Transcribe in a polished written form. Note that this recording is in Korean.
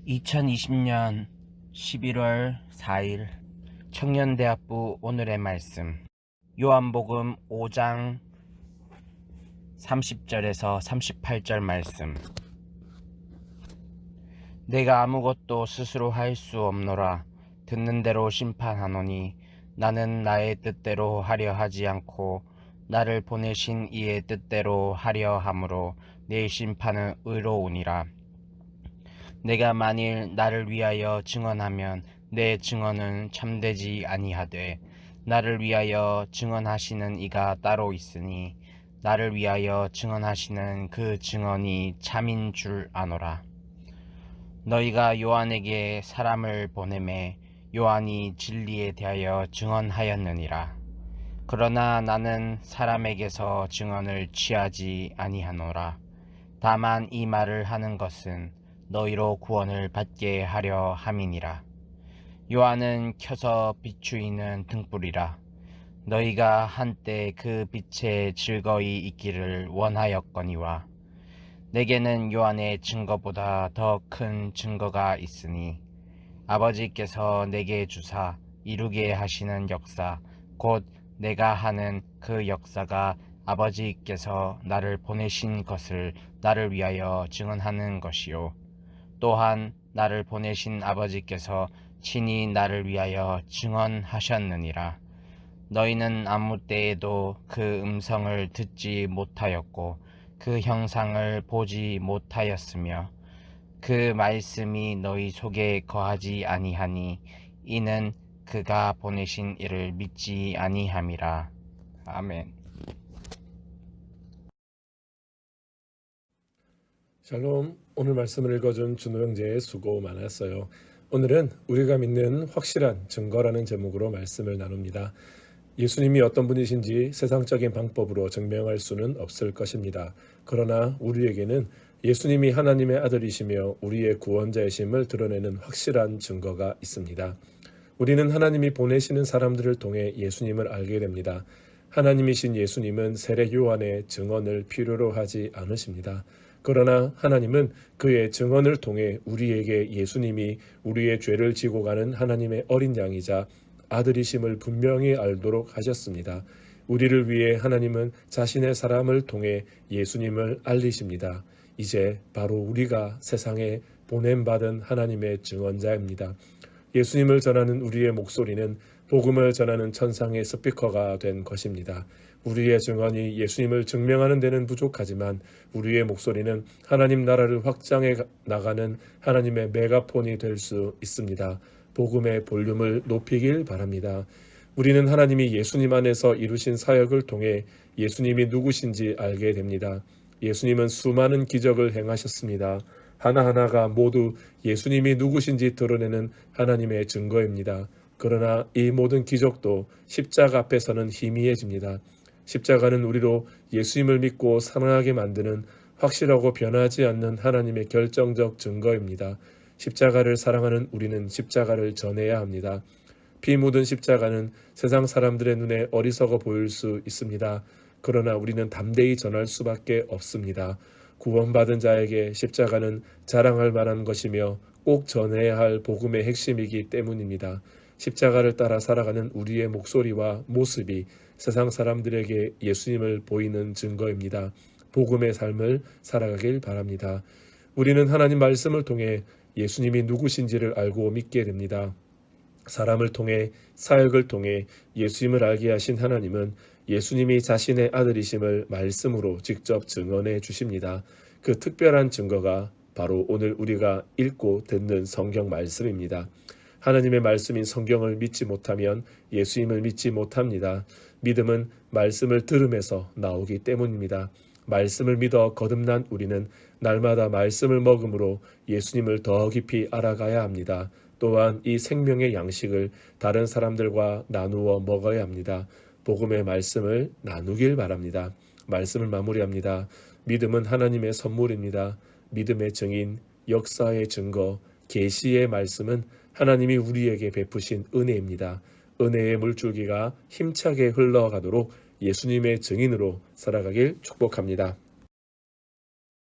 2020년 11월 4일 청년대학부 오늘의 말씀 요한복음 5장 30절에서 38절 말씀. 내가 아무것도 스스로 할 수 없노라. 듣는 대로 심판하노니 나는 나의 뜻대로 하려 하지 않고 나를 보내신 이의 뜻대로 하려 함으로 내 심판은 의로우니라. 내가 만일 나를 위하여 증언하면 내 증언은 참되지 아니하되 나를 위하여 증언하시는 이가 따로 있으니 나를 위하여 증언하시는 그 증언이 참인 줄 아노라. 너희가 요한에게 사람을 보내매 요한이 진리에 대하여 증언하였느니라. 그러나 나는 사람에게서 증언을 취하지 아니하노라. 다만 이 말을 하는 것은 너희로 구원을 받게 하려 함이니라. 요한은 켜서 비추이는 등불이라. 너희가 한때 그 빛에 즐거이 있기를 원하였거니와 내게는 요한의 증거보다 더 큰 증거가 있으니 아버지께서 내게 주사 이루게 하시는 역사 곧 내가 하는 그 역사가 아버지께서 나를 보내신 것을 나를 위하여 증언하는 것이요 또한 나를 보내신 아버지께서 친히 나를 위하여 증언하셨느니라. 너희는 아무 때에도 그 음성을 듣지 못하였고 그 형상을 보지 못하였으며 그 말씀이 너희 속에 거하지 아니하니 이는 그가 보내신 이를 믿지 아니함이라. 아멘. 샬롬. 오늘 말씀을 읽어준 준호 형제 수고 많았어요. 오늘은 우리가 믿는 확실한 증거라는 제목으로 말씀을 나눕니다. 예수님이 어떤 분이신지 세상적인 방법으로 증명할 수는 없을 것입니다. 그러나 우리에게는 예수님이 하나님의 아들이시며 우리의 구원자이심을 드러내는 확실한 증거가 있습니다. 우리는 하나님이 보내시는 사람들을 통해 예수님을 알게 됩니다. 하나님이신 예수님은 세례 요한의 증언을 필요로 하지 않으십니다. 그러나 하나님은 그의 증언을 통해 우리에게 예수님이 우리의 죄를 지고 가는 하나님의 어린 양이자 아들이심을 분명히 알도록 하셨습니다. 우리를 위해 하나님은 자신의 사람을 통해 예수님을 알리십니다. 이제 바로 우리가 세상에 보냄받은 하나님의 증언자입니다. 예수님을 전하는 우리의 목소리는 복음을 전하는 천상의 스피커가 된 것입니다. 우리의 증언이 예수님을 증명하는 데는 부족하지만 우리의 목소리는 하나님 나라를 확장해 나가는 하나님의 메가폰이 될 수 있습니다. 복음의 볼륨을 높이길 바랍니다. 우리는 하나님이 예수님 안에서 이루신 사역을 통해 예수님이 누구신지 알게 됩니다. 예수님은 수많은 기적을 행하셨습니다. 하나하나가 모두 예수님이 누구신지 드러내는 하나님의 증거입니다. 그러나 이 모든 기적도 십자가 앞에서는 희미해집니다. 십자가는 우리로 예수님을 믿고 사랑하게 만드는 확실하고 변하지 않는 하나님의 결정적 증거입니다. 십자가를 사랑하는 우리는 십자가를 전해야 합니다. 피 묻은 십자가는 세상 사람들의 눈에 어리석어 보일 수 있습니다. 그러나 우리는 담대히 전할 수밖에 없습니다. 구원받은 자에게 십자가는 자랑할 만한 것이며 꼭 전해야 할 복음의 핵심이기 때문입니다. 십자가를 따라 살아가는 우리의 목소리와 모습이 세상 사람들에게 예수님을 보이는 증거입니다. 복음의 삶을 살아가길 바랍니다. 우리는 하나님 말씀을 통해 예수님이 누구신지를 알고 믿게 됩니다. 사람을 통해 사역을 통해 예수님을 알게 하신 하나님은 예수님이 자신의 아들이심을 말씀으로 직접 증언해 주십니다. 그 특별한 증거가 바로 오늘 우리가 읽고 듣는 성경 말씀입니다. 하나님의 말씀인 성경을 믿지 못하면 예수님을 믿지 못합니다. 믿음은 말씀을 들음에서 나오기 때문입니다. 말씀을 믿어 거듭난 우리는 날마다 말씀을 먹음으로 예수님을 더 깊이 알아가야 합니다. 또한 이 생명의 양식을 다른 사람들과 나누어 먹어야 합니다. 복음의 말씀을 나누길 바랍니다. 말씀을 마무리합니다. 믿음은 하나님의 선물입니다. 믿음의 증인, 역사의 증거, 계시의 말씀은 하나님이 우리에게 베푸신 은혜입니다. 은혜의 물줄기가 힘차게 흘러가도록 예수님의 증인으로 살아가길 축복합니다.